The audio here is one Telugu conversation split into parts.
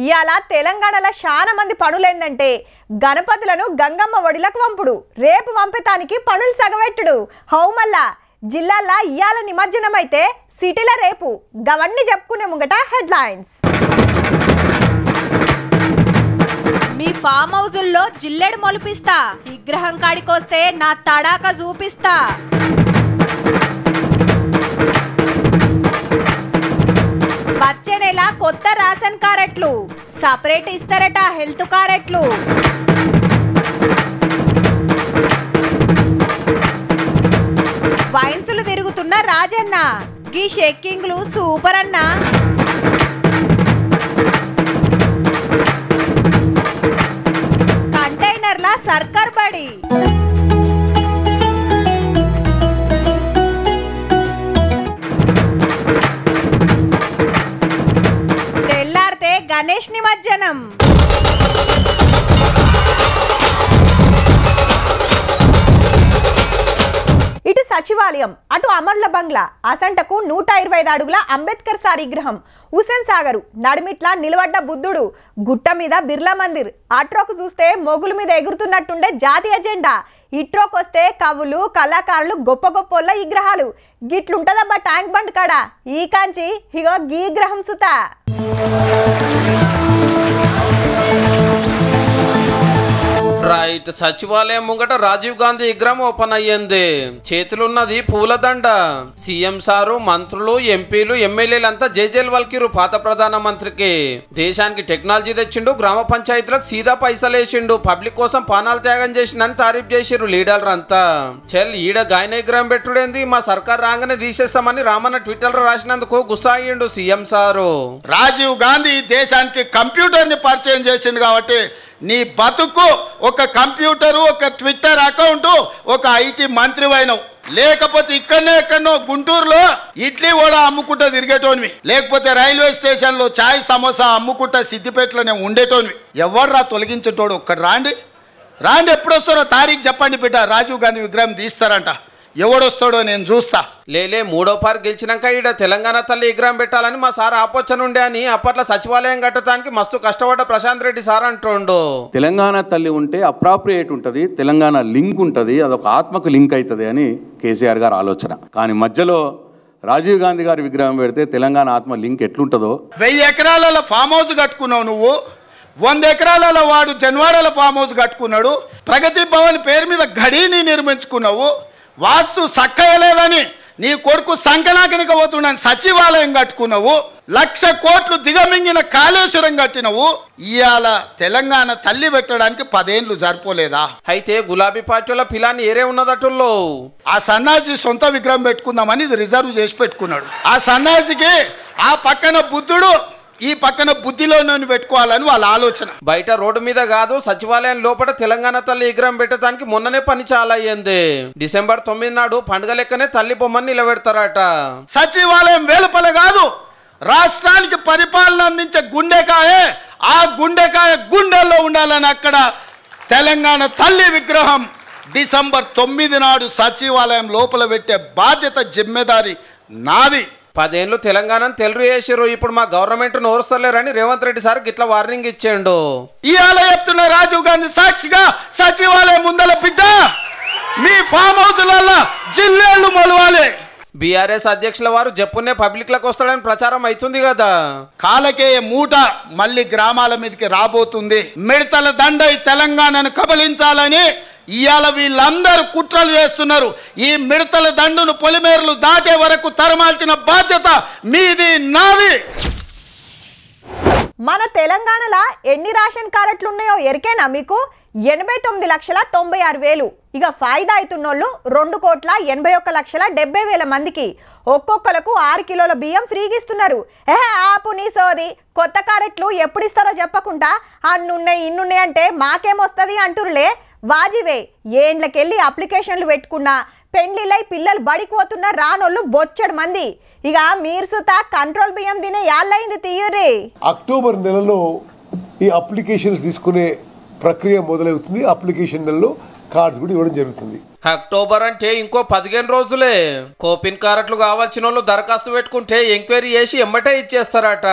ఇయాల తెలంగాణలో చాలా మంది పనులేందంటే గణపతులను గంగమ్మ ఒడిలకు పంపుడు, రేపు పంపేతానికి పనులు సగబెట్టుడు. హౌమల్లా జిల్లాల్లో ఇయాల నిమజ్జనం అయితే సిటీల రేపు. గవన్నీ చెప్పుకునే ముంగట హెడ్లైన్స్. మీ ఫామ్ హౌజుల్లో జిల్లెడు మొలిపిస్తా, విగ్రహం కాడికొస్తే నా తడాక చూపిస్తా. వచ్చే నెల కొత్త రేషన్ కార్డులు సపరేట్ ఇస్తారట హెల్త్ కార్డులు. వైన్సులు తిరుగుతున్న రాజన్న, గీ షెక్కింగ్లు సూపర్ అన్న. కంటైనర్ల సర్కార్ బడి. తెల్లారితే గణేష్ నిమజ్జనం. ఇటు సచివాలయం, అటు అమరుల బంగ్లా, అసంటకు 125 అడుగుల అంబేద్కర్ సార్ విగ్రహం. హుసేన్ సాగరు నడిమిట్లా నిలబడ్డ బుద్ధుడు, గుట్ట మీద బిర్లా మందిర్. అట్రోకు చూస్తే మొగుల మీద ఎగురుతున్నట్టుండే జాతీయ జెండా. ఇట్రోకి వస్తే కవులు కళాకారులు గొప్ప గొప్ప విగ్రహాలు. గిట్లుంటదబ్బా ట్యాంక్ బండ్ కాడ. ఈ కాంచి ఇగో గీ విగ్రహం సుత. రైట్, సచివాలయం ముంగట రాజీవ్ గాంధీ విగ్రహం ఓపెన్ అయ్యింది. చేతులున్నది పూలదండ. సీఎం సారు, మంత్రులు, ఎంపీలు, ఎమ్మెల్యేలంతా జేజేలు వల్కిరు పాత ప్రధానమంత్రికి. దేశానికి టెక్నాలజీ తెచ్చిండు, గ్రామ పంచాయతీలకు సీదా పైసలేసిండు, పబ్లిక్ కోసం పానాలు త్యాగం చేసిండని తారీఫ్ చేసిరు లీడర్లు అంతా. చెల్ ఈడ గాయన విగ్రహం పెట్టుడేంది, మా సర్కార్ రాగానే తీసేస్తామని రామన్న ట్విట్టర్ లో రాసినందుకు గుస్సా అయ్యిండు సీఎం సారు. రాజీవ్ గాంధీ దేశానికి కంప్యూటర్ ని పరిచయం చేసిండు కాబట్టి నీ బతుకు ఒక కంప్యూటరు, ఒక ట్విట్టర్ అకౌంట్, ఒక ఐటీ మంత్రి అయినవు. లేకపోతే ఎక్కడో గుంటూరులో ఇడ్లీ కూడా అమ్ముకుంటా తిరిగేటోనివి, లేకపోతే రైల్వే స్టేషన్ లో చాయ్ సమోసా అమ్ముకుంటా సిద్దిపేటలోనే ఉండేటోనివి. ఎవర్రా తొలగించేటోడు? ఒక్కడు రాండి. ఎప్పుడు వస్తారో తారీఖు చెప్పండి బిడ్డ. రాజీవ్ గాంధీ విగ్రహం తీస్తారంట. ఎవడొస్తాడో నేను చూస్తా. లేలే, 3వ పార్ గెలిచినాక ఈడ తెలంగాణ తల్లి విగ్రహం పెట్టాలని మా సార్ ఆపోచనుండే అని అప్పట్లో సచివాలయం కట్టడానికి మస్తు కష్టపడ్డ ప్రశాంత్ రెడ్డి సార్ అంటుండు. తెలంగాణ తల్లి ఉంటే అప్రాప్రియేట్ ఉంటుంది, తెలంగాణ లింక్ ఉంటుంది, అదొక ఆత్మకు లింక్ అవుతుంది అని కేసీఆర్ గారు ఆలోచన. కానీ మధ్యలో రాజీవ్ గాంధీ గారి విగ్రహం పెడితే తెలంగాణ ఆత్మ లింక్ ఎట్లుంటుందో. 1000 ఎకరాలలో ఫామ్ హౌస్ కట్టుకున్నావు నువ్వు, 100 ఎకరాలలో వాడు జన్వాడల ఫామ్ హౌస్ కట్టుకున్నాడు, ప్రగతి భవన్ పేరు మీద గడిని నిర్మించుకున్నావు, వాస్తు సక్కయలేదని నీ కొడుకు సంకనాకనికి పోతున్నాను సచివాలయం కట్టుకున్నావు, 1,00,000 కోట్లు దిగమింగిన కాళేశ్వరం కట్టినవు. ఇవాళ తెలంగాణ తల్లి పెట్టడానికి 10 ఏళ్ళు సరిపోలేదా? అయితే గులాబీ పార్టీల పిలాన్ని ఏరే ఉన్నదటుల్లో ఆ సన్నాసి సొంత విగ్రహం పెట్టుకుందామని ఇది రిజర్వ్ చేసి పెట్టుకున్నాడు. ఆ సన్నాసికి ఆ పక్కన బుద్ధుడు, ఈ పక్కన బుద్ధిలోనూ పెట్టుకోవాలని వాళ్ళ ఆలోచన. బయట రోడ్డు మీద కాదు, సచివాలయం లోపల తెలంగాణ తల్లి విగ్రహం పెట్టడానికి మొన్ననే పని చాలా అయ్యింది. డిసెంబర్ 9 నాడు పండుగ లెక్కనే తల్లి బొమ్మని నిలబెడతారట. సచివాలయం వేలుపల కాదు, రాష్ట్రానికి పరిపాలన అందించే గుండెకాయ. ఆ గుండెకాయ గుండెల్లో ఉండాలని అక్కడ తెలంగాణ తల్లి విగ్రహం డిసెంబర్ 9 నాడు సచివాలయం లోపల పెట్టే బాధ్యత జిమ్మెదారి నాది. 10 ఏళ్ళు తెలంగాణను తెలుగు చేసిరు, ఇప్పుడు మా గవర్నమెంట్ నోరుస్తలేరని రేవంత్ రెడ్డి సార్ గిట్లా వార్నింగ్ ఇచ్చిండు. ఇవాళ చెప్తున్న రాజీవ్ గాంధీ సాక్షిగా సచివాలయం ముందల బిడ్డ మీ ఫామ్ హౌస్లలో జిల్లేళ్లు మొలవాలి. బీఆర్ఎస్ అధ్యక్షుల వారు జప్పునే పబ్లిక్ లకు వస్తాడని ప్రచారం అవుతుంది కదా. కాలకే మూట మళ్ళీ గ్రామాల మీదకి రాబోతుంది. మిడతల దండై తెలంగాణను కబలించాలని ఇవాళ వీళ్ళందరూ కుట్రలు చేస్తున్నారు. ఈ మిడతల దండును పొలిమేరలు దాటే వరకు తరమాల్సిన బాధ్యత మీది, నాది. మన తెలంగాణలో ఎన్ని రేషన్ కార్డులు ఉన్నాయో ఎరికేనా మీకు? 89,96,000. ఇక ఫాయిదా అవుతున్నోళ్ళు 2,81,70,000 మందికి ఒక్కొక్కలకు 6 కిలోల బియ్యం ఫ్రీగా ఇస్తున్నారు. ఆపు నీ సోది. కొత్త కార్డులు ఎప్పుడు ఇస్తారో చెప్పకుండా అన్నున్నాయి ఇన్నున్నాయి అంటే మాకేమొస్తుంది అంటురులే. వాజివే ఏండ్లకెళ్ళి అప్లికేషన్లు పెట్టుకున్నా, పెండ్లిలై పిల్లలు బడికి పోతున్న రానోళ్ళు బొచ్చడు మంది. ఇక మీరు సుత కంట్రోల్ బియ్యం తినే యాళ్ళయింది తీయుర్రి. అక్టోబర్ నెలలో ఈ అప్లికేషన్స్ తీసుకునే ప్రక్రియ మొదలవుతుంది. అప్లికేషన్ నెలలో కార్డ్స్ కూడా ఇవ్వడం జరుగుతుంది. అక్టోబర్ అంటే ఇంకో 15 రోజులే. కోపిన్ కారట్లు కావాల్సిన వాళ్ళు దరఖాస్తు పెట్టుకుంటే ఎంక్వైరీ చేసి ఎమ్మటే ఇచ్చేస్తారట.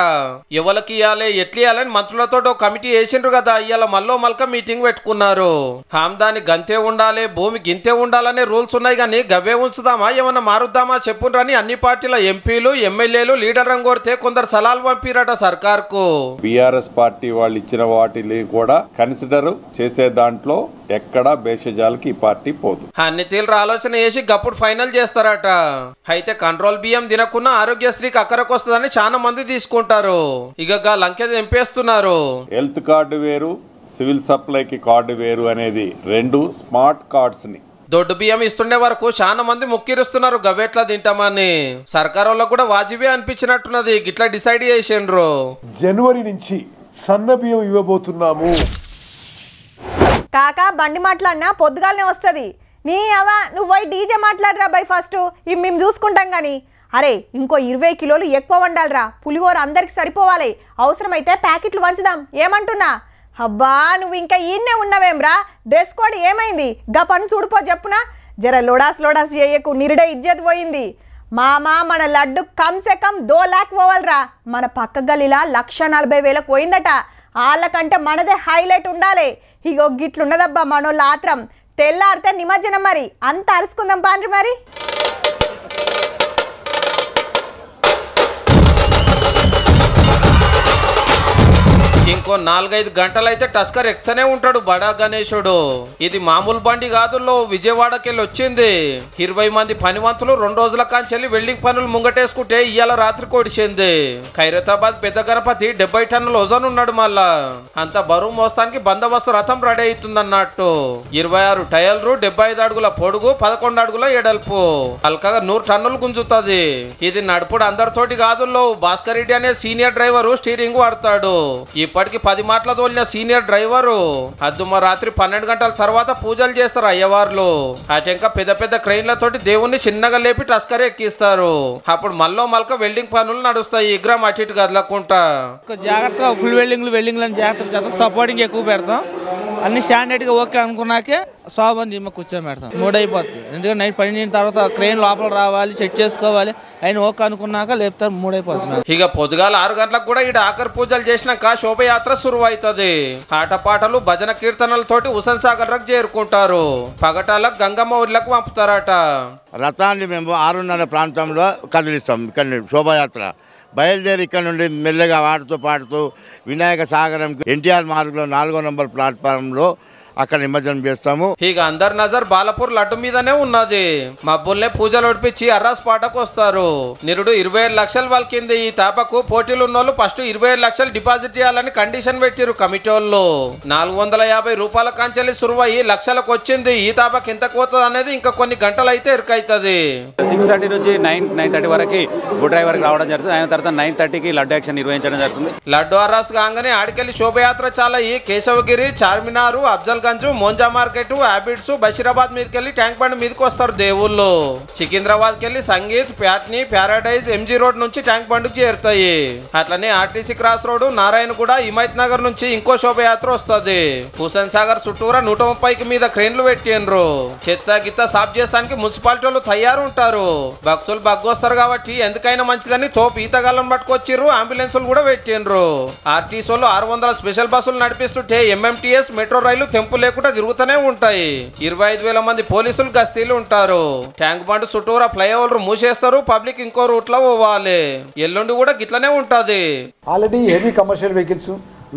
ఎవరికి ఇవ్వాలి ఎట్లా ఇవ్వాలని మంత్రులతో కమిటీ వేసిండ్రు కదా, ఇవాళ మల్లో మల్క మీటింగ్ పెట్టుకున్నారు. హామ్దాని గంతే ఉండాలి, భూమి గింతే ఉండాలనే రూల్స్ ఉన్నాయి కానీ గవే ఉంచుదామా ఏమన్నా మారుద్దామా చెప్పుండ్రని అన్ని పార్టీల ఎంపీలు ఎమ్మెల్యేలు లీడర్ రంగోరితే కొందరు సలాలు పంపిరట సర్కార్ కు. బీఆర్ఎస్ పార్టీ వాళ్ళు ఇచ్చిన వాటిని కూడా కన్సిడర్ చేసే దాంట్లో ఎక్కడా బేషజాలకి ఈ పార్టీ పోదు. అన్ని తీవ్ర ఆలోచన చేసి గప్పుడు ఫైనల్ చేస్తారట. అయితే కంట్రోల్ బియ్యం తినకున్నా ఆరోగ్యశ్రీకి అక్కరకు వస్తుందని చాలా మంది తీసుకుంటారు. ఇక లంకెది ఎంపేస్తున్నారు. హెల్త్ కార్డు వేరు, సివిల్ సప్లైకి కార్డు వేరు అనేది 2 స్మార్ట్ కార్డ్స్ ని దొడ్డు బియ్యం ఇస్తుండే వరకు చాలా మంది ముక్కిరుస్తున్నారు గవేట్లా తింటామని. సర్కార్ వాళ్ళకు కూడా వాజిబే అనిపించినట్టున్నది, గిట్లా డిసైడ్ చేసిండ్రు. జనవరి నుంచి సన్న బియ్యం ఇవ్వబోతున్నాము. కాకా బండి మాట్లాడినా పొద్దుగాలనే వస్తుంది. నీ అవ్వ నువ్వు పోయి డీజే మాట్లాడరా బై ఫస్ట్, ఇవి మేము చూసుకుంటాం కానీ. అరే ఇంకో 20 కిలోలు ఎక్కువ వండాలిరా, పులిహోర అందరికి సరిపోవాలి, అవసరమైతే ప్యాకెట్లు వంచుదాం ఏమంటున్నా. అబ్బా నువ్వు ఇంకా ఈయన్నే ఉన్నావేమ్రా, డ్రెస్ కోడ్ ఏమైంది గా పని చూడిపో చెప్పునా. జర లోడాస్ చేయకు, నిరుడే ఇజ్జత్ పోయింది. మామా మన లడ్డు కమ్సే కమ్ 2 లాక్ పోవాలరా. మన పక్క గల్లీలా 1,40,000 పోయిందట. వాళ్ళకంటే మనదే హైలైట్ ఉండాలి. ఇగో గిట్లున్నదబ్బా మనోళ్ళ ఆత్రం. తెల్లారితే నిమజ్జనం, మరి అంత అరుచుకుందాం పాండ్రి మరి. ఇంకో 4-5 గంటలైతే టస్కర్ ఎక్కుతూనే ఉంటాడు బడా గణేశుడు. ఇది మామూలు బండి కాదుల్లో, విజయవాడకెళ్ళి వచ్చింది. 20 మంది పనివంతులు 2 రోజుల కాంచెల్లి వెల్డింగ్ పనులు ముంగటేసుకుంటే ఇవాళ రాత్రి కొడిచింది. ఖైరతాబాద్ పెద్ద గణపతి 70 టన్నుల వజన్ ఉన్నాడు. మళ్ళా అంత బరువు మోస్తానికి బందోబస్తు రథం రెడీ అవుతుందన్నట్టు. 26 టైర్లు, 75 అడుగుల పొడుగు, 11 అడుగుల ఎడల్పు, అల్కగా 100 టన్నులు గుంజుతుంది. ఇది నడుపుడు అందరితోటి కాదుల్లో. భాస్కర్ రెడ్డి అనే సీనియర్ డ్రైవరు స్టీరింగ్ వాడతాడు. ఇప్పటికి 10 మాటల తోలిన సీనియర్ డ్రైవరు అద్దుమ రాత్రి 12 గంటల తర్వాత పూజలు చేస్తారు అయ్యవార్లు. అటెంక పెద్ద పెద్ద క్రెయిన్లతోటి దేవుణ్ణి చిన్నగా లేపి టస్కర్ ఎక్కిస్తారు. అప్పుడు మల్లో మల్క వెల్డింగ్ పనులు నడుస్తాయి. విగ్రహం అటు ఇటు కదలకుండా జాగ్రత్తగా ఫుల్ వెల్డింగ్ జాగ్రత్త సపోర్టింగ్ ఎక్కువ పెడతాం. అన్ని స్టాండర్డ్ గా ఓకే అనుకున్నాకే శోభన్ జిమ్మ కూర్చొని పెడతాం. 3 అయిపోతుంది. ఎందుకంటే నైట్ 12 తర్వాత క్రెయిన్ లోపల రావాలి, సెట్ చేసుకోవాలి. ఆయన ఓకే అనుకున్నాక లేపుతారు. 3 అయిపోతుంది. ఇక పొద్దుగాల 6 గంటలకు కూడా ఇక్కడ ఆఖరి పూజలు చేసినాక శోభయాత్ర సురువు అవుతుంది. ఆటపాటలు భజన కీర్తనలతోటి హుసేన్ సాగర్ రకు చేరుకుంటారు. పగటాలకు గంగమ్మ ఊర్లకు పంపుతారట. రథాన్ని మేము 6:30 ప్రాంతంలో కదిలిస్తాం. ఇక్కడ శోభయాత్ర బయలుదేరి ఇక్కడ నుండి మెల్లగా ఆడుతూ పాడుతూ వినాయక సాగరం ఎన్టీఆర్ మార్గంలో 4వ నంబర్ ప్లాట్ఫారంలో అక్కడ నిమజ్జనం చేస్తాము. ఇక అందరి నజర్ బాలపూర్ లడ్డు మీదనే ఉన్నది. మబ్బుల్నే పూజలు ఒడిపించి అర్రాస్ పాటకు వస్తారు. నిరుడు 27 లక్షలు వాళ్ళకింది. ఈ తాపకు పోటీలు ఉన్నోళ్ళు ఫస్ట్ 27 లక్షలు డిపాజిట్ చేయాలని కండిషన్ పెట్టిరు కమిటీ వాళ్ళు. 450 రూపాయల కాంచెల్లి సురువయి లక్షలకు వచ్చింది. ఈ తాపకు ఎంత పోతుంది అనేది ఇంకా కొన్ని గంటలు అయితే ఎరుకైతుంది. 6:30 నుంచి 9:30 వరకు బుడ్ డ్రైవర్ కి రావడం జరుగుతుంది. ఆయన తర్వాత 9:30కి లడ్డు యాక్షన్ నిర్వహించడం జరుగుతుంది. లడ్డు అర్రాస్ కాగానే ఆడికెళ్ళి శోభయాత్ర చాలా ఈ కేశవగిరి, చార్మినారు, అఫ్జల్ గంజ్, మోంజా మార్కెట్, హ్యాబిట్స్, బషీరాబాద్ మీదకెళ్ళి ట్యాంక్ బండ్ మీదకి వస్తారు దేవుళ్ళు. సికింద్రాబాద్ కెళ్ళి Sangeet, Patny, paradise, MG road నుంచి ట్యాంక్ బండ్ చేరుతాయి. అట్లనే RTC cross road, Narayanaguda, Himayat Nagar నుంచి ఇంకో శోభయాత్ర వస్తుంది. హుసేన్ సాగర్ చుట్టూరా 130కి మీద క్రెయిన్లు పెట్టిండ్రు. చెత్త గిత్త సాఫ్ చేసానికి మున్సిపాలిటీలు తయారు ఉంటారు. భక్తులు బగ్గొస్తారు కాబట్టి ఎందుకైనా మంచిదని తోపు ఈతగాళ్ళను పట్టుకొచ్చిర్రు. అంబులెన్సులు కూడా పెట్టిండ్రు. ఆర్టీసీ వాళ్ళు 600 స్పెషల్ బస్సులు నడిపిస్తుంటే ఎంఎంటీఎస్ మెట్రో రైలు తెంపు లేకుండా తిరుగుతూనే ఉంటాయి. 25,000 మంది పోలీసులు గస్తీలు ఉంటారు. ట్యాంక్ బండ్ చుట్టూరా ఫ్లైఓవర్ మూసేస్తారు. పబ్లిక్ ఇంకో రూట్ లో పోవాలి. ఎల్లుండి కూడా గిట్లనే ఉంటది. Already heavy commercial vehicles,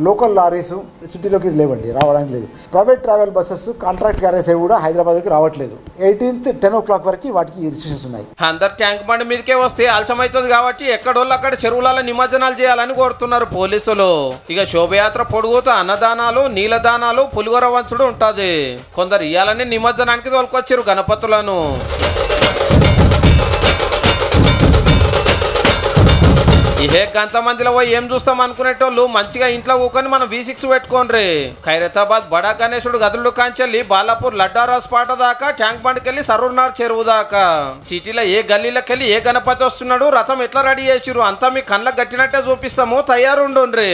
local lorries సిటీలోకి లేవండి, రావడానికి లేదు. Private travel buses, contract carriage కూడా హైదరాబాద్కి రావట్లేదు. 18th 10 o'clock వరకు వాటికి రిస్ట్రిక్షన్స్ ఉన్నాయి. అందరు ట్యాంక్ బండ్ మీదకే వస్తే ఆలస్యమవుతుంది కాబట్టి ఎక్కడోళ్ళు అక్కడ చెరువులలో నిమజ్జనాలు చేయాలని కోరుతున్నారు పోలీసులు. ఇక శోభయాత్ర పొడుగుతూ అన్నదానాలు, నీలదానాలు, పులిగోర వంచుడు ఉంటది. కొందరు ఇయ్యాలని నిమజ్జనానికి తోలుకొచ్చారు గణపతులను. ఇహే గంత మందిలో ఏం చూస్తాం అనుకునేటోళ్ళు మంచిగా ఇంట్లో ఊకొని మనం V6 పెట్టుకోండి. ఖైరతాబాద్ బడా గణేశుడు గదులు కాంచెల్లి బాలాపూర్ లడ్డారాస్ పాట దాకా ట్యాంక్ బండ్కెళ్ళి సరూర్నార్ చెరువు దాకా సిటీలో ఏ గల్లీలకెళ్ళి ఏ గణపతి వస్తున్నాడు, రథం ఎట్లా రెడీ చేసిరు అంతా మీ కళ్ళకు గట్టినట్టే చూపిస్తాము. తయారుండుండ్రి.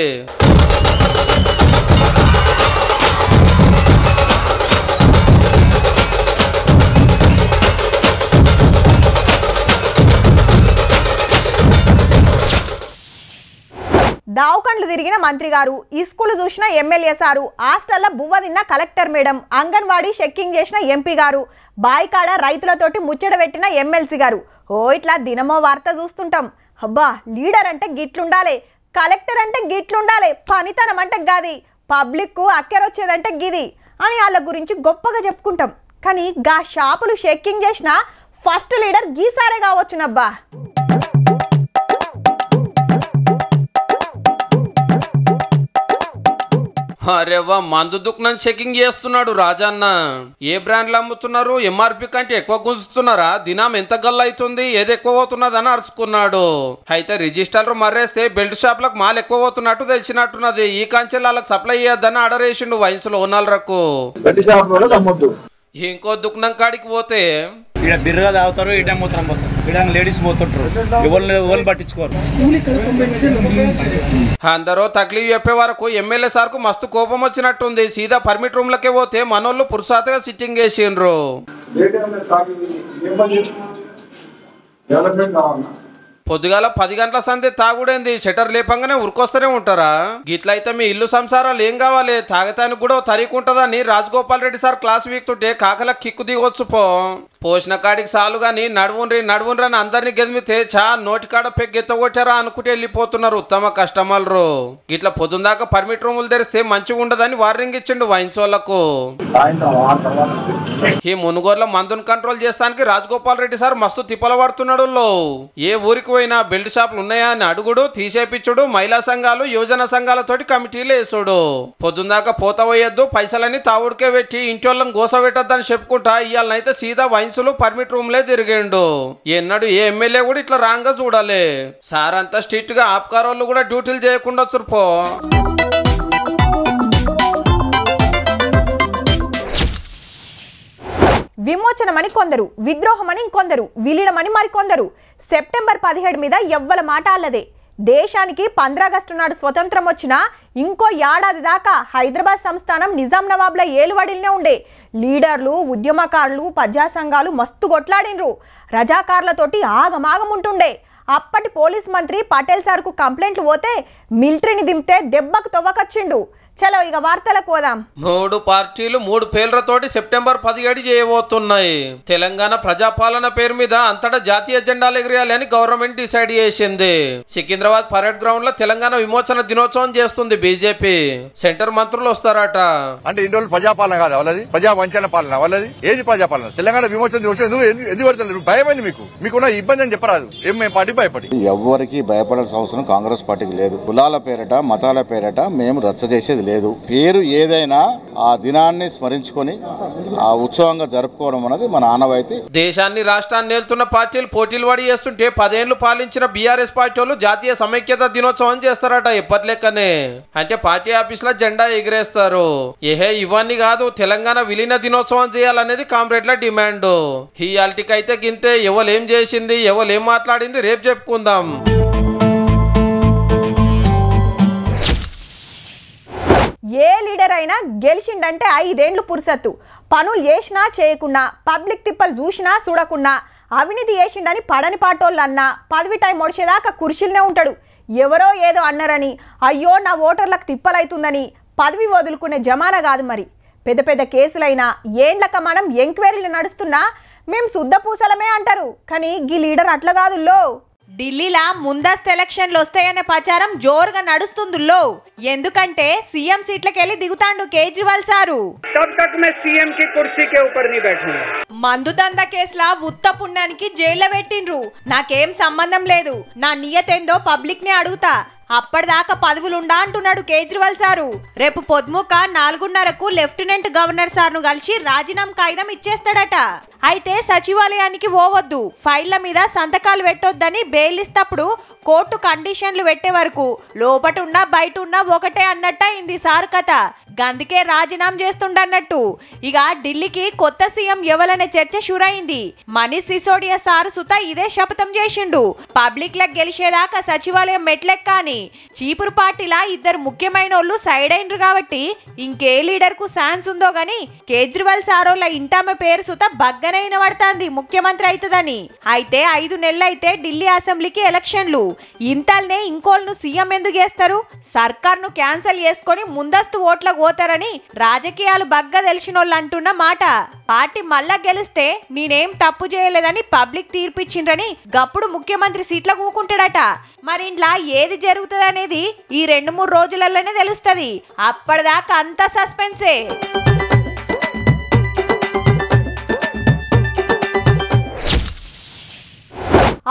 దావకండ్లు తిరిగిన మంత్రి గారు, ఇస్కూలు చూసిన ఎమ్మెల్యే సారు, హాస్టల్లో బువ్వ తిన్న కలెక్టర్ మేడం, అంగన్వాడీ చెక్కింగ్ చేసిన ఎంపీ గారు, బాయికాడ రైతులతోటి ముచ్చట పెట్టిన ఎమ్మెల్సీ గారు. ఓ ఇట్లా దినమో వార్త చూస్తుంటాం. అబ్బా లీడర్ అంటే గిట్లుండాలి, కలెక్టర్ అంటే గిట్లుండాలి, పనితనం అంటే గది, పబ్లిక్కు అక్కెరొచ్చేదంటే గిది అని వాళ్ళ గురించి గొప్పగా చెప్పుకుంటాం. కానీ గా షాపులు చెక్కింగ్ చేసిన ఫస్ట్ లీడర్ గీసారే కావచ్చునబ్బా. అరేవా మందు దుకాణం చెకింగ్ చేస్తున్నాడు రాజన్న. ఏ బ్రాండ్లు అమ్ముతున్నారు, ఎంఆర్పి కంటే ఎక్కువ గుంజుతున్నారా, దినం ఎంత గల్ల అవుతుంది, ఏది ఎక్కువ పోతున్నదని అరుచుకున్నాడు. అయితే రిజిస్టర్ మర్రేస్తే బెల్ట్ షాప్లకు మాల్ ఎక్కువ పోతున్నట్టు తెలిసినట్టున్నది. ఈ కంచెలు వాళ్ళకి సప్లై చేయొద్దని ఆర్డర్ వేసిండు వైన్స్ లో ఓనర్లకు. ఇంకో దుకాణం కాడికి పోతే ఇక్కడ బిర్రగా తాగుతారు, ఇటే మూత్రం పోస్తారు, ఇక్కడ లేడీస్ పోతుంటారు, ఎవరు పట్టించుకోరు. అందరూ తక్లీఫ్ చెప్పే వరకు ఎమ్మెల్యే సార్ కు మస్తు కోపం వచ్చినట్టుంది. సీదా పర్మిట్ రూమ్ లకే పోతే మనోళ్ళు పురుసాతగా సిట్టింగ్ వేసిండ్రు. పొద్దుగాల 10 గంటల సందే తాగుడేంది, షటర్ లేపంగానే ఉరికొస్తూనే ఉంటారా? గిట్లయితే మీ ఇల్లు సంసారాలు ఏం కావాలి, తాగటానికి కూడా తరికుంటదని రాజగోపాల్ రెడ్డి సార్ క్లాస్ వీక్తుంటే కాకల కిక్కు దిగొచ్చు పోసిన కాడికి సాలు గాని నడువుండ్రి అని అందరిని గెదిమితే చా నోటికాడ పెగ్గెత్తగొట్టారా అనుకుంటే వెళ్ళిపోతున్నారు ఉత్తమ కస్టమర్లు. గిట్లా పొద్దుందాకా పర్మిట్ రూములు తెరిస్తే మంచిగా ఉండదని వార్నింగ్ ఇచ్చిండు వైన్స్ వాళ్ళకు. ఈ మునుగోర్ల మందును కంట్రోల్ చేస్తానికి రాజగోపాల్ రెడ్డి సార్ మస్తు తిప్పల పడుతున్నాడు. ఏ ఊరికి పోయినా బెల్ట్ షాపులు ఉన్నాయా అని అడుగుడు, తీసేపిచ్చుడు, మహిళా సంఘాలు యువజన సంఘాలతోటి కమిటీలు వేసుడు. పొద్దుందాకా పోత పోయొద్దు, పైసలన్నీ తావుడికే పెట్టి ఇంటి వాళ్ళని గోస పెట్టద్దని చెప్పుకుంటా ఇవాళనైతే సీదా వైన్సులు పర్మిట్ రూమ్లే తిరిగిండు. ఎన్నడు ఏ ఎమ్మెల్యే కూడా ఇట్లా రాంగ్ గా చూడాలి. సార్ అంతా స్ట్రిక్ట్ గా ఆప్కారోళ్ళు కూడా డ్యూటీలు చేయకుండా వచ్చురుపో. విమోచనమని కొందరు, విద్రోహమని ఇంకొందరు, విలీనమని మరికొందరు. సెప్టెంబర్ 17 మీద ఎవ్వల మాట అల్లదే. దేశానికి 15 ఆగస్టు నాడు స్వతంత్రం వచ్చినా ఇంకో ఏడాది దాకా హైదరాబాద్ సంస్థానం నిజాం నవాబ్ల ఏలువడిల్నే ఉండే. లీడర్లు, ఉద్యమకారులు, ప్రజా సంఘాలు మస్తు కొట్లాడినరు. రజాకార్లతోటి ఆగమాగముంటుండే. అప్పటి పోలీస్ మంత్రి పటేల్ సార్కు కంప్లైంట్లు పోతే మిలిటరీని దింపితే దెబ్బకు తొవ్వకొచ్చిండు. చలో ఇక వార్తలకు పోదాం. 3 పార్టీలు 3 పేర్లతోటి సెప్టెంబర్ 17 చేయబోతున్నాయి. తెలంగాణ ప్రజాపాలన పేరు మీద అంతటా జాతీయ జెండాలు ఎగిరేయాలని గవర్నమెంట్ డిసైడ్ చేసింది. సికింద్రాబాద్ పరేడ్ గ్రౌండ్ లో తెలంగాణ విమోచన దినోత్సవం చేస్తుంది బీజేపీ. సెంటర్ మంత్రులు వస్తారట. అంటే ఇన్ని రోజులు ప్రజాపాలన కాదు వాళ్ళది, ప్రజా వంచన పాలన వాళ్ళది. ఏది ప్రజాపాలన? తెలంగాణ విమోచన దినోత్సవం ఎందుకు పడుతుంది? భయమైంది మీకున్న ఇబ్బంది అని చెప్పరాదు. మేము పార్టీ భయపడి ఎవరికి భయపడాల్సిన అవసరం కాంగ్రెస్ పార్టీకి లేదు. కులాల పేరట, మతాల పేరట మేము రచ్చ చేసేది లేదు. పేరు ఏదైనా ఆ దినాన్ని స్మరించుకొని ఆ ఉత్సవంగా జరుపుకోవడం అనేది మన ఆనవాయితీ. దేశాన్ని రాష్ట్రాన్ని నేల్తున్న పార్టీలు పోటీలు పడి చేస్తుంటే 10 ఏళ్లు పాలించిన బీఆర్ఎస్ పార్టీ వాళ్ళు జాతీయ సమైక్యత దినోత్సవం చేస్తారట ఎప్పటిలెక్కనే. అంటే పార్టీ ఆఫీస్ లో జెండా ఎగిరేస్తారు. ఇవన్నీ కాదు, తెలంగాణ విలీన దినోత్సవం చేయాలనేది కామ్రేడ్ల డిమాండ్. ఈ అల్టికైతే గింతే. ఎవలేం చేసింది, ఎవలేం మాట్లాడింది రేపు చెప్పుకుందాం. ఏ లీడర్ అయినా గెలిచిండంటే 5 ఏళ్లు పురుసత్తు. పనులు చేసినా చేయకున్నా, పబ్లిక్ తిప్పలు చూసినా చూడకున్నా, అవినీతి చేసిండని పడని పాటోళ్ళు అన్నా పదవి టైం ఒడిచేదాకా కుర్చీలనే ఉంటాడు. ఎవరో ఏదో అన్నారని అయ్యో నా ఓటర్లకు తిప్పలైతుందని పదవి వదులుకునే జమానా కాదు మరి. పెద్ద పెద్ద కేసులైనా ఏండ్లక మనం ఎంక్వైరీలు నడుస్తున్నా మేము శుద్ధ పూసలమే అంటారు. కానీ గీ లీడర్ అట్లా కాదుల్లో. ఢిల్లీలో ముందస్తు ఎలక్షన్లు వస్తాయనే ప్రచారం జోరుగా నడుస్తుందిలో. ఎందుకంటే సీఎం సీట్లకెళ్ళి దిగుతాండు కేజ్రీవాల్ సారు. మందు దందా కేసులా ఉత్త పుణ్యానికి జైల్లో పెట్టిండ్రు. నాకేం సంబంధం లేదు, నా నియతేందో పబ్లిక్ నే అడుగుతా, అప్పటిదాకా పదవులుండా అంటున్నాడు కేజ్రీవాల్ సారు. రేపు పొద్దుముక 4:30కు లెఫ్టినెంట్ గవర్నర్ సార్ను కలిసి రాజీనామా కాగితం ఇచ్చేస్తాడట. అయితే సచివాలయానికి పోవద్దు, ఫైళ్ల మీద సంతకాలు పెట్టొద్దని బెయిల్ ఇస్తప్పుడు కోర్టు కండిషన్లు పెట్టే వరకు లోపటున్నా బయటున్నా ఒకటే అన్నట్ట అయింది సార్ కథ. గందుకే రాజీనామా చేస్తుండన్నట్టు. ఇక ఢిల్లీకి కొత్త సీఎం ఎవరనే చర్చ షురైంది. మనీష్ సిసోడియా సారు సుత ఇదే శపథం చేసిండు. పబ్లిక్ లకు గెలిచేదాకా సచివాలయం మెట్లెక్క అని. చీపురు పార్టీలా 2 ముఖ్యమైన వాళ్ళు సైడ్ అయినరు కాబట్టి ఇంకే లీడర్ కు ఛాన్స్ ఉందో గాని కేజ్రీవాల్ సారోళ్ళ ఇంటామె పేరు సుత బగ్గ బాగానే వినబడుతుంది ముఖ్యమంత్రి అవుతుందని. అయితే 5 నెలలైతే ఢిల్లీ అసెంబ్లీకి ఎలక్షన్లు. ఇంతల్నే ఇంకోళ్ళను సీఎం ఎందుకు చేస్తారు? సర్కార్ను క్యాన్సిల్ చేసుకొని ముందస్తు ఓట్లకు పోతారని రాజకీయాలు బగ్గా తెలిసినోళ్ళు అంటున్న మాట. పార్టీ మళ్ళా గెలిస్తే నేనేం తప్పు చేయలేదని పబ్లిక్ తీర్పిచ్చిండ్రని గప్పుడు ముఖ్యమంత్రి సీట్ల కూకుంటాడట. మరి ఇంట్లో ఏది జరుగుతుంది అనేది ఈ 2-3 రోజులలోనే తెలుస్తుంది. అప్పటిదాకా అంతా సస్పెన్సే.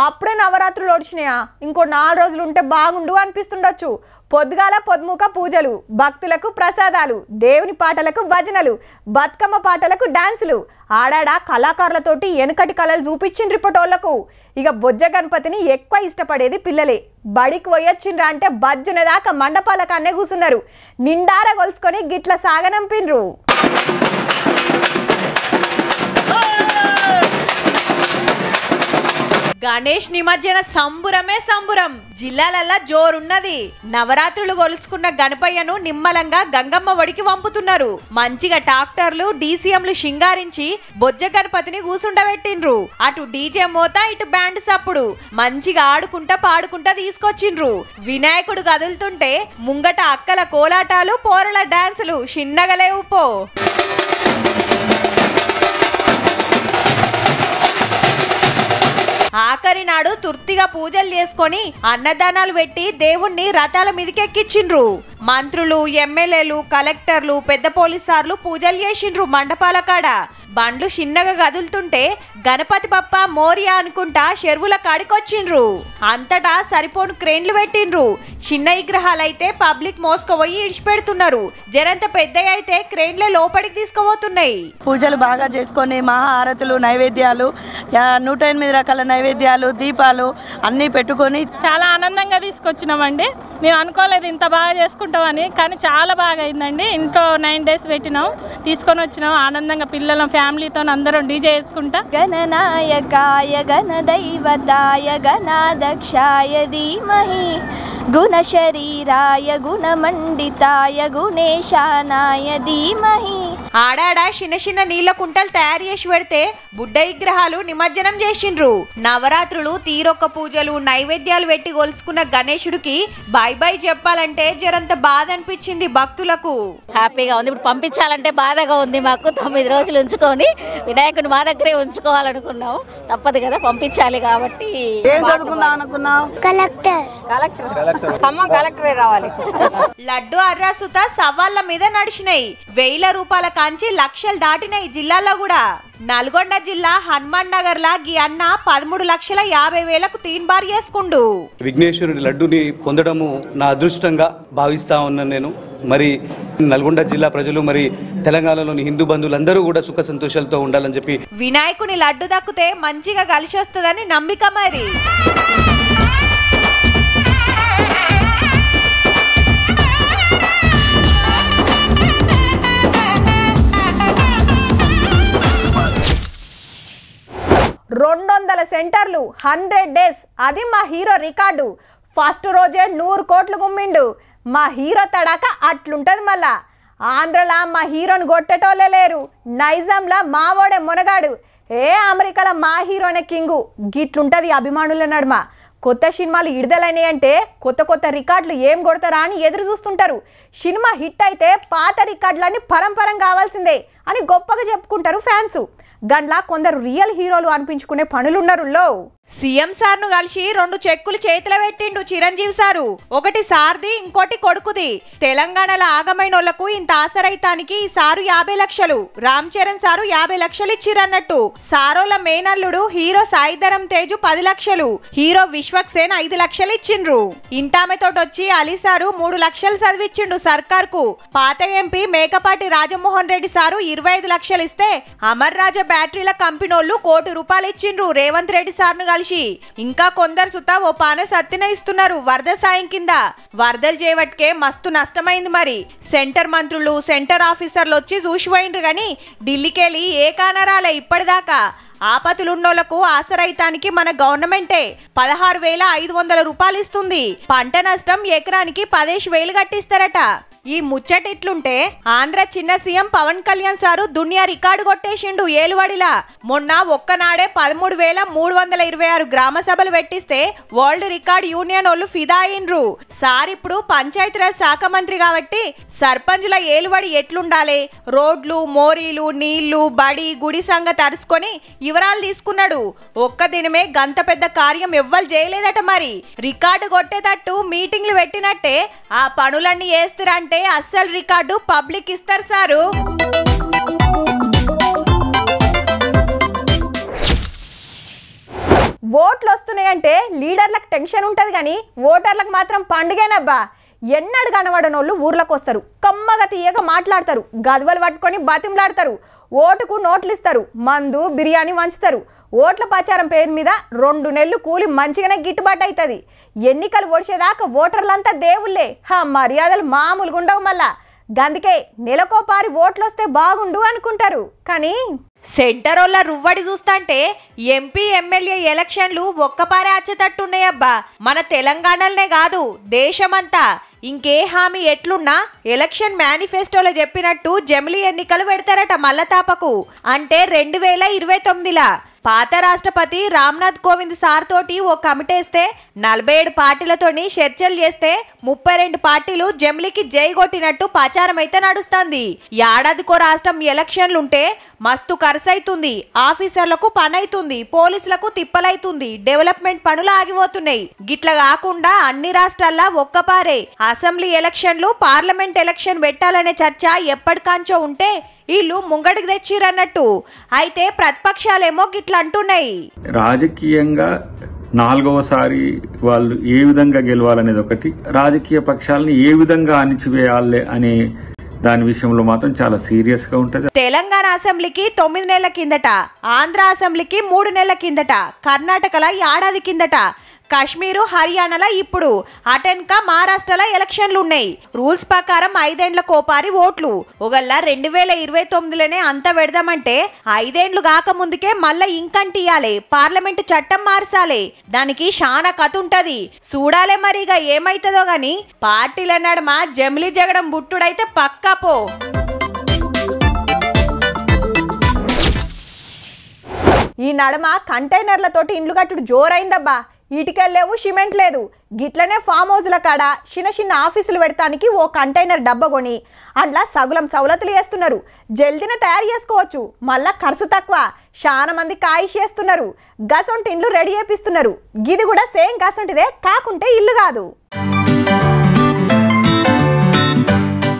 అప్పుడే నవరాత్రులు వచ్చినాయా? ఇంకో 4 రోజులు ఉంటే బాగుండు అనిపిస్తుండొచ్చు. పొద్దుగాల పొద్దుముక పూజలు, భక్తులకు ప్రసాదాలు, దేవుని పాటలకు భజనలు, బతుకమ్మ పాటలకు డాన్సులు, ఆడాడ కళాకారులతోటి వెనుకటి కళలు చూపించిండ్రు ఇప్పటోళ్లకు. ఇక బొజ్జ గణపతిని ఎక్కువ ఇష్టపడేది పిల్లలే. బడికి పోయొచ్చిండ్రా అంటే బజ్జున దాకా మండపాల కన్నే కూసున్నారు. నిండార గొలుసుకొని గిట్ల సాగనంపిండ్రు. గణేష్ నిమజ్జన సంబురమే సంబురం. జిల్లాలల్లా జోరున్నది. నవరాత్రులు గొలుసుకున్న గణపయ్యను నిమ్మలంగా గంగమ్మ ఒడికి వంపుతున్నారు. మంచిగా ట్రాక్టర్లు డీసీఎంలు షింగారించి బొజ్జ గణపతిని కూసుండబెట్టిండ్రు. అటు డీజే మోత, ఇటు బ్యాండ్ సప్పుడు. మంచిగా ఆడుకుంటా పాడుకుంటా తీసుకొచ్చిండ్రు. వినాయకుడు కదులుతుంటే ముంగట అక్కల కోలాటాలు, పోరల డాన్సులు చిన్నగలేవు పో. ఆఖరి నాడు తుర్తిగా పూజలు చేసుకొని అన్నదానాలు పెట్టి దేవుణ్ణి రథాల మీదకెక్కించిండ్రు. మంత్రులు, ఎమ్మెల్యేలు, కలెక్టర్లు, పెద్ద పోలీసార్లు పూజలు చేసిండ్రు మండపాల కాడ. బండ్లు చిన్నగా కదులుతుంటే గణపతి బప్ప మోరియా అనుకుంటా చెరువుల కాడికొచ్చిండ్రు. అంతటా సరిపోను క్రేన్లు పెట్టిండ్రు. చిన్న విగ్రహాలైతే పబ్లిక్ మోసుకుపోయి ఇడిచిపెడుతున్నారు. జరంత పెద్దగా అయితే క్రేన్లే లోపలికి తీసుకుపోతున్నాయి. పూజలు బాగా చేసుకొని మహాహారతులు, నైవేద్యాలు, 108 రకాల నైవేద్యాలు, దీపాలు అన్నీ పెట్టుకొని చాలా ఆనందంగా తీసుకొచ్చినామండి. మేము అనుకోలేదు ఇంత బాగా చేసుకుంటామని, కానీ చాలా బాగా అయిందండి. ఇంట్లో 9 days పెట్టినాం, తీసుకొని వచ్చినాం. ఆనందంగా పిల్లల ఫ్యామిలీతో అందరం డీజే చేసుకుంటా. గణనాయకాయ గణదైవతాయ గణాదక్షాయ ధీమహి గుణశరీరాయ గుణమండితాయ గుణేశానాయ ధీమహి. ఆడాడ చిన్న చిన్న నీళ్ల కుంటలు తయారు చేసి పెడితే బుడ్డ విగ్రహాలు నిమజ్జనం చేసిండ్రు. నవరాత్రులు తీరొక్క పూజలు, నైవేద్యాలు పెట్టి గొలుసుకున్న గణేశుడికి బై బై చెప్పాలంటే జరంత బాధ అనిపించింది భక్తులకు. హ్యాపీగా ఉంది. ఇప్పుడు పంపించాలంటే బాధగా ఉంది మాకు. 9 రోజులు ఉంచుకొని వినాయకుని మా దగ్గరే ఉంచుకోవాలనుకున్నాము. తప్పదు కదా, పంపించాలి కాబట్టి. ఏం చదువుకుందాం అనుకున్నావు? కలెక్టర్. కలెక్టరే రావాలి. లడ్డు అర్రాసుత సవాళ్ల మీద నడిచినాయి. 1000 రూపాయల కాంచి లక్షలు దాటినాయి జిల్లాలో కూడా. నల్గొండ జిల్లా హనుమాన్ నగర్ లా గీ అన్న 13,50,000కు తీన్బార్ చేసుకుండు. విఘ్నేశ్వరుడి లడ్డుని పొందడము నా అదృష్టంగా భావిస్తా ఉన్నాను నేను. మరి నల్గొండ జిల్లా ప్రజలు, మరి తెలంగాణలోని హిందూ బంధువులందరూ కూడా సుఖ సంతోషాలతో ఉండాలని చెప్పి వినాయకుని లడ్డు దక్కితే మంచిగా కలిసి వస్తుందని నమ్మిక. మరి సెంటర్లు 100 days, అది మా హీరో రికార్డు. ఫస్ట్ రోజే 100 కోట్లు గుమ్మిండు. మా హీరో తడాక అట్లుంటది. మళ్ళా ఆంధ్రలా మా హీరోని కొట్టేటోళ్ళే లేరు. నైజాంలా మావోడే మునగాడు. అమెరికాలో మా హీరోనే కింగు. గిట్లుంటది అభిమానుల నడుమ. కొత్త సినిమాలు విడుదలైనాయి అంటే కొత్త కొత్త రికార్డులు ఏం కొడతారా అని ఎదురు చూస్తుంటారు. సినిమా హిట్ అయితే పాత రికార్డులన్నీ పరంపరం కావాల్సిందే అని గొప్పగా చెప్పుకుంటారు ఫ్యాన్స్. గండ్లా కొందరు రియల్ హీరోలు అనిపించుకునే పనులున్నారు. సీఎం సార్ ను కలిసి 2 చెక్కులు చేతిలో పెట్టిండు చిరంజీవి సారు. ఒకటి సార్ది, ఇంకోటి కొడుకుది. తెలంగాణలో ఆగమైనోళ్లకు ఇంత ఆసరైతానికి ఈ సారు 50 లక్షలు, రామ్ చరణ్ సారు 50 లక్షలు ఇచ్చిరన్నట్టు. సారోల మేనల్లుడు హీరో సాయిధరం తేజు 10 లక్షలు, హీరో విశ్వక్సేన్ 5 లక్షలు ఇచ్చిండ్రు. ఇంటామెతోటొచ్చి అలీ సారు 3 లక్షలు చదివిచ్చిండు సర్కార్ కు. పాత ఎంపీ మేకపాటి రాజమోహన్ రెడ్డి సారు 25 లక్షలు ఇస్తే అమర్ రాజా బ్యాటరీల కంపెనోళ్లు ₹1 కోటి ఇచ్చిండ్రు రేవంత్ రెడ్డి సార్ను కలిసి. ఇంకా కొందరు సుతా ఓ పాన సత్తిన ఇస్తున్నారు వరద సాయం కింద. వరదలు చేయవట్కే మస్తు నష్టమైంది. మరి సెంటర్ మంత్రులు, సెంటర్ ఆఫీసర్లు వచ్చి చూసిపోయిండ్రు గాని ఢిల్లీకెళ్ళి ఏ కానరాలే ఇప్పటిదాకా. ఆపతులున్నోళ్లకు ఆసరైతానికి మన గవర్నమెంటే 16,500 రూపాయలు ఇస్తుంది. పంట నష్టం ఎకరానికి 15,000 కట్టిస్తారట. ఈ ముచ్చటిట్లుంటే ఆంధ్ర చిన్న సీఎం పవన్ కళ్యాణ్ సారు దునియా రికార్డు కొట్టేసిండు ఏలువడిలా. మొన్న ఒక్కనాడే 13,326 గ్రామ సభలు పెట్టిస్తే వరల్డ్ రికార్డ్ యూనియన్ వాళ్ళు ఫిదా అయిండ్రు. సార్ ఇప్పుడు పంచాయతీరాజ్ శాఖ మంత్రి కాబట్టి సర్పంచుల ఏలువడి ఎట్లుండాలి, రోడ్లు, మోరీలు, నీళ్లు, బడి, గుడి సంగతి అరుసుకొని వివరాలు తీసుకున్నాడు. ఒక్క దినమే గంత పెద్ద కార్యం ఎవ్వరు చేయలేదట. మరి రికార్డు కొట్టేటట్టు మీటింగ్లు పెట్టినట్టే ఆ పనులన్నీ చేస్తారంటే అస్సలు రికార్డు పబ్లిక్ ఇస్తారు సారు. ఓట్లు వస్తున్నాయంటే లీడర్లకు టెన్షన్ ఉంటుంది కానీ ఓటర్లకు మాత్రం పండుగేనబ్బా. ఎన్నడు కనబడనోళ్ళు ఊర్లకు వస్తారు, కమ్మగా తీయగా మాట్లాడతారు, గదవలు పట్టుకొని బతిమలాడతారు, ఓటుకు నోట్లు ఇస్తారు, మందు బిర్యానీ వంచుతారు. ఓట్ల ప్రచారం పేరు మీద 2 నెలలు కూలి మంచిగానే గిట్టుబాటు అవుతుంది. ఎన్నికలు ఓడిచేదాకా ఓటర్లంతా దేవుళ్ళే. మర్యాదలు మామూలుగా ఉండవు. మళ్ళా గందుకే నెలకోపారి ఓట్లు వస్తే బాగుండు అనుకుంటారు. కానీ సెంటర్ వాళ్ళ రువ్వడి చూస్తాంటే ఎంపీ ఎమ్మెల్యే ఎలక్షన్లు ఒక్కపారే అచ్చేటట్టున్నాయబ్బా. మన తెలంగాణలోనే కాదు దేశమంతా. ఇంకే హామీ ఎట్లున్నా ఎలక్షన్ మేనిఫెస్టోలో చెప్పినట్టు జమిలీ ఎన్నికలు పెడతారట మల్లతాపకు. అంటే 2029లా పాత రాష్ట్రపతి రామ్నాథ్ కోవింద్ సార్ తోటి ఓ కమిటీ వేస్తే 47 పార్టీలతోని చర్చలు చేస్తే 32 పార్టీలు జమిలీకి జై కొట్టినట్టు ప్రచారం అయితే నడుస్తుంది. ఏడాదికో రాష్ట్రం ఎలక్షన్లుంటే మస్తు ఖర్చు అవుతుంది, ఆఫీసర్లకు పని అవుతుంది, పోలీసులకు తిప్పలైతుంది, డెవలప్మెంట్ పనులు ఆగిపోతున్నాయి. గిట్ల కాకుండా అన్ని రాష్ట్రాల్లో ఒక్కపారే అసెంబ్లీ ఎలక్షన్లు, పార్లమెంట్ ఎలక్షన్ పెట్టాలనే చర్చ ఎప్పటికాంచో ఉంటే వీళ్ళు ముంగడికి తెచ్చిరన్నట్టు. అయితే ప్రతిపక్షాలేమో గిట్లా అంటున్నాయి. రాజకీయంగా 4వసారి వాళ్ళు ఏ విధంగా గెలవాలనేది ఒకటి, రాజకీయ పక్షాలని ఏ విధంగా అణిచివేయాలి అనే దాని విషయంలో మాత్రం చాలా సీరియస్ గా ఉంటది. తెలంగాణ అసెంబ్లీకి 9 నెలల కిందట, ఆంధ్ర అసెంబ్లీకి 3 నెలల కిందట, కర్ణాటకలో ఏడాది కిందట, కాశ్మీరు హర్యానాలో ఇప్పుడు, అటెన్క మహారాష్ట్రలో ఎలక్షన్లు ఉన్నాయి. రూల్స్ ప్రకారం 5 ఏండ్ల కోపారి ఓట్లు. ఒకళ్ళ 2029లోనే అంత పెడదామంటే 5 ఏండ్లు కాక ముందుకే మళ్ళా ఇంకంటియాలి, పార్లమెంటు చట్టం మార్చాలి. దానికి చాలా కథ ఉంటది. చూడాలే మరిగా ఏమైతుందో గాని పార్టీల నడుమ జమిలీ జగడం బుట్టుడైతే పక్కా పో. ఈ నడుమ కంటైనర్లతోటి ఇండ్లు కట్టుడు జోరైందబ్బా. ఇటుకలు లేవు, సిమెంట్ లేదు. గిట్లనే ఫామ్ హౌస్ల కాడ చిన్న ఆఫీసులు పెడతానికి ఓ కంటైనర్ డబ్బా కొని అట్లా సగులం సౌలతులు చేస్తున్నారు. జల్దిన తయారు చేసుకోవచ్చు, మళ్ళా ఖర్చు తక్కువ. చాలా మంది కాయిష్ చేస్తున్నారు. గసొంటి ఇండ్లు రెడీ చేపిస్తున్నారు. గిది కూడా సేమ్ గసొంటిదే, కాకుంటే ఇల్లు కాదు.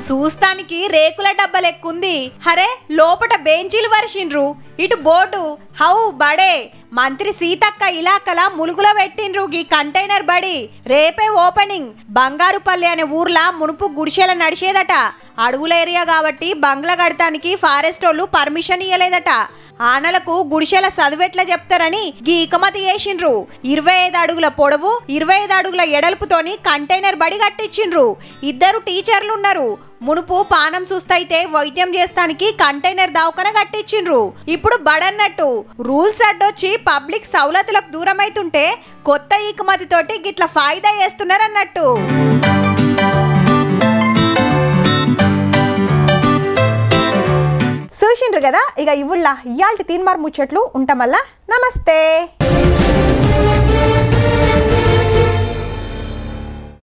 చూస్తానికి రేకుల డబ్బలెక్కుంది. హరే లోపట బెంచీలు వరిసిండ్రు, ఇటు బోర్డు హౌ బడే. మంత్రి సీతక్క ఇలాకలా ములుగులో పెట్టిండ్రు గీ కంటైనర్ బడి. రేపే ఓపెనింగ్. బంగారుపల్లి అనే ఊర్లా మునుపు గుడిసెల నడిచేదట. అడవుల ఏరియా కాబట్టి బంగ్లా కడతానికి ఫారెస్ట్ వాళ్ళు పర్మిషన్ ఇయ్యలేదట. ఆనలకు గుడిసెల చదువెట్లా చెప్తారని గీ ఇకమతి చేసిండ్రు. 25 అడుగుల పొడవు, 25 అడుగుల ఎడల్పుతోని కంటైనర్ బడి కట్టించిండ్రు. 2 టీచర్లు ఉన్నారు. మునుపు పానం సుస్తైతే వైద్యం చేస్తానికి కంటైనర్ దవాఖాన కట్టించిండ్రు. ఇప్పుడు బడన్నట్టు రూల్స్ అడ్డొచ్చి పబ్లిక్ సౌలతులకు దూరం అవుతుంటే కొత్త ఇకమతి తోటి గిట్ల ఫాయిదా చేస్తున్నారన్నట్టు. చూసిండ్రు కదా. ఇక ఇవ్వుల్లా ఇయాల్టి తీన్మార్ ముచ్చట్లు ఉంటామల్లా. నమస్తే.